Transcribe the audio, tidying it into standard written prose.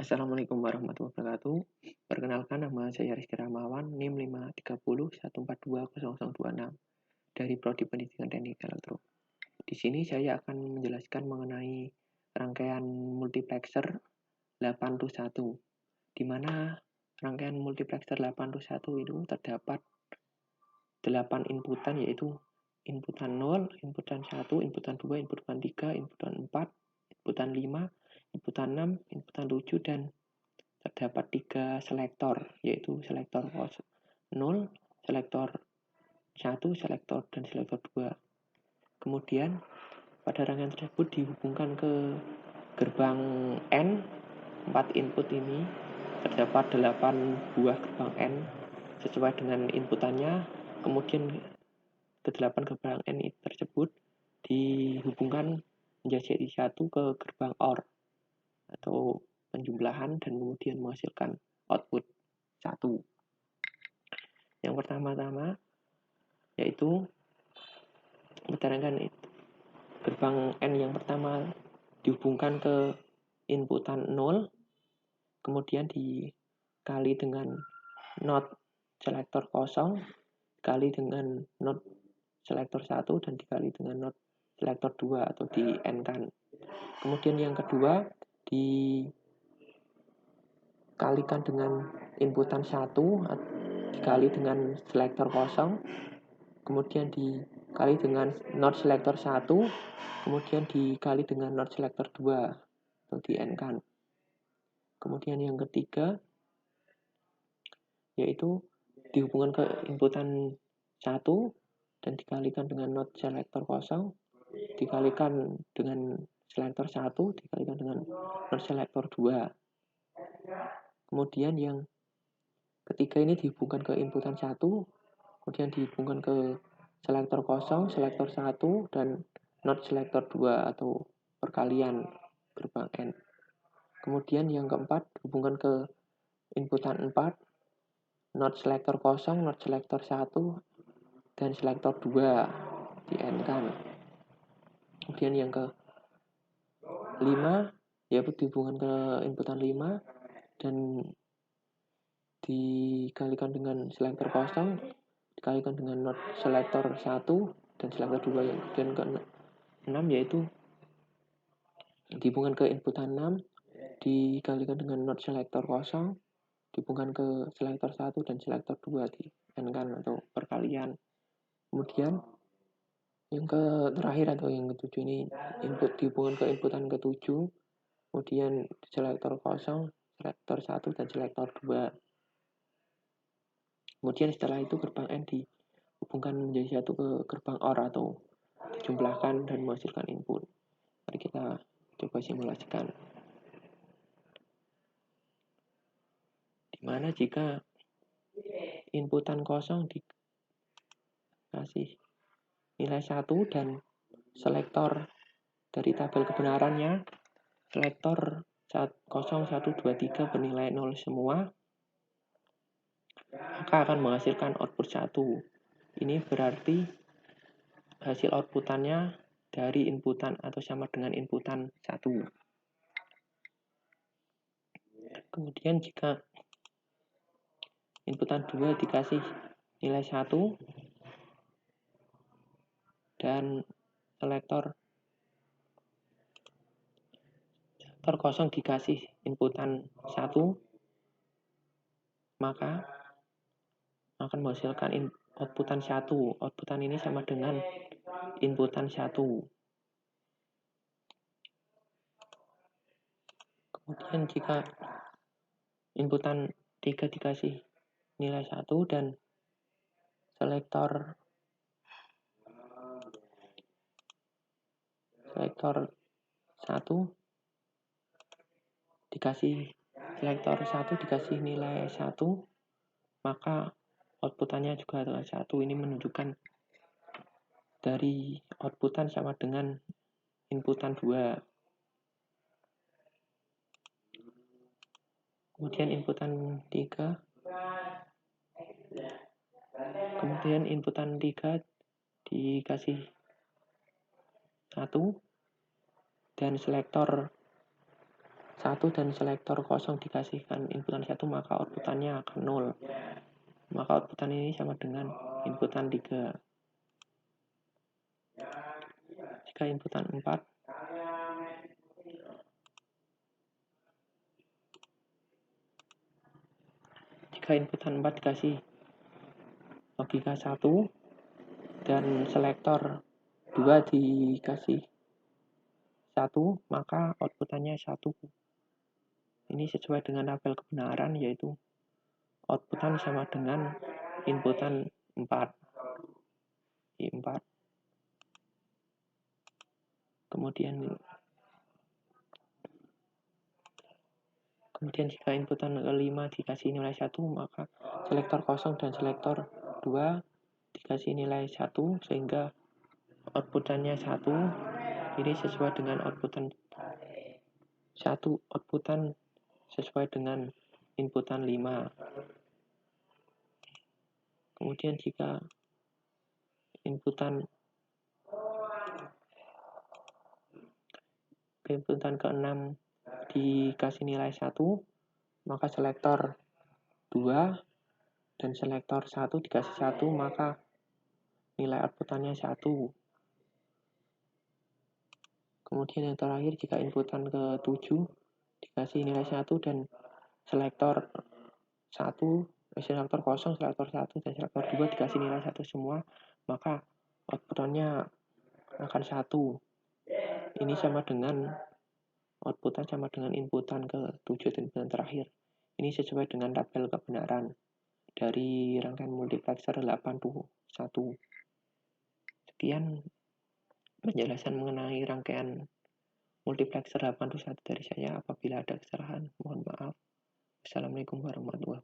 Assalamualaikum warahmatullahi wabarakatuh. Perkenalkan, nama saya Rizky Rahmawan, NIM 530142026 dari Prodi Pendidikan Teknik Elektro. Di sini saya akan menjelaskan mengenai rangkaian multiplexer 821, di mana rangkaian multiplexer 821 itu terdapat 8 inputan, yaitu inputan 0, inputan 1, inputan 2, inputan 3, inputan 4, inputan 5, inputan 6, inputan 7, dan terdapat 3 selektor, yaitu selektor 0, selektor 1, selektor, dan selektor 2. Kemudian pada rangkaian tersebut dihubungkan ke gerbang N, 4 input ini terdapat 8 buah gerbang N sesuai dengan inputannya. Kemudian ke-8 gerbang N tersebut dihubungkan menjadi satu ke gerbang OR atau penjumlahan, dan kemudian menghasilkan output 1. Yang pertama-tama yaitu berdasarkan gerbang N yang pertama dihubungkan ke inputan 0, kemudian dikali dengan not selektor kosong, dikali dengan not selektor 1, dan dikali dengan not selektor 2 atau di N-kan. Kemudian yang kedua dikalikan dengan inputan 1 dikali dengan selektor kosong, kemudian dikali dengan not selektor 1, kemudian dikali dengan not selektor 2 atau di N-kan. Kemudian yang ketiga yaitu dihubungkan ke inputan 1 dan dikalikan dengan not selektor kosong, dikalikan dengan selektor 1, dikalikan dengan not selektor 2. Kemudian yang ketiga ini dihubungkan ke inputan 1, kemudian dihubungkan ke selektor kosong, selektor 1, dan not selektor 2 atau perkalian gerbang N. Kemudian yang keempat dihubungkan ke inputan 4, not selektor kosong, not selektor 1, dan selektor 2 di N-kan. Kemudian yang ke-5 yaitu dihubungkan ke inputan 5 dan dikalikan dengan selektor kosong, dikalikan dengan not selektor 1 dan selektor 2. Dan ke-6 yaitu dihubungkan ke inputan 6, dikalikan dengan not selektor kosong, dihubungkan ke selektor 1 dan selektor 2 di N-kan atau perkalian. Kemudian yang terakhir atau yang ke-7 ini dihubungkan ke inputan ke-7, kemudian selektor kosong, selektor 1, dan selektor 2. Kemudian setelah itu gerbang N dihubungkan menjadi satu ke gerbang OR atau dijumlahkan dan menghasilkan input. Mari kita coba simulasikan. Dimana jika inputan kosong dikasih nilai 1 dan selektor dari tabel kebenarannya selektor 0, 1, 2, 3 bernilai 0 semua, maka akan menghasilkan output 1. Ini berarti hasil outputannya dari inputan atau sama dengan inputan 1. Kemudian jika inputan 2 dikasih nilai 1 dan selektor kosong dikasih inputan 1, maka akan menghasilkan outputan 1. Outputan ini sama dengan inputan 1. Kemudian jika inputan 3 dikasih nilai 1 dan selektor 1 dikasih selektor 1 dikasih nilai 1, maka outputannya juga adalah 1. Ini menunjukkan dari outputan sama dengan inputan 2. Kemudian inputan 3 dikasih 1 dan selektor 1 dan selektor kosong dikasihkan inputan 1, maka outputannya akan 0. Maka outputan ini sama dengan inputan 3. Jika inputan 4, dikasih logika 1 dan selektor 2 dikasih 1, maka outputannya 1. Ini sesuai dengan tabel kebenaran, yaitu outputan sama dengan inputan 4. Kemudian jika inputan 5 dikasih nilai 1, maka selektor kosong dan selektor 2 dikasih nilai 1, sehingga outputannya 1. Ini sesuai dengan outputan 1, outputan sesuai dengan inputan 5. Kemudian jika inputan ke-6 dikasih nilai 1, maka selektor 2 dan selektor 1 dikasih 1, maka nilai outputannya 1. Kemudian yang terakhir, jika inputan ke-7 dikasih nilai 1 dan selektor 1, selektor kosong, selektor 1, dan selektor 2 dikasih nilai 1 semua, maka outputannya akan 1. Ini sama dengan outputan sama dengan inputan ke-7 dan inputan terakhir. Ini sesuai dengan tabel kebenaran dari rangkaian multiplexer 81. Sekian penjelasan mengenai rangkaian multiplexer 81 dari saya. Apabila ada kesalahan, mohon maaf. Assalamualaikum warahmatullahi wabarakatuh.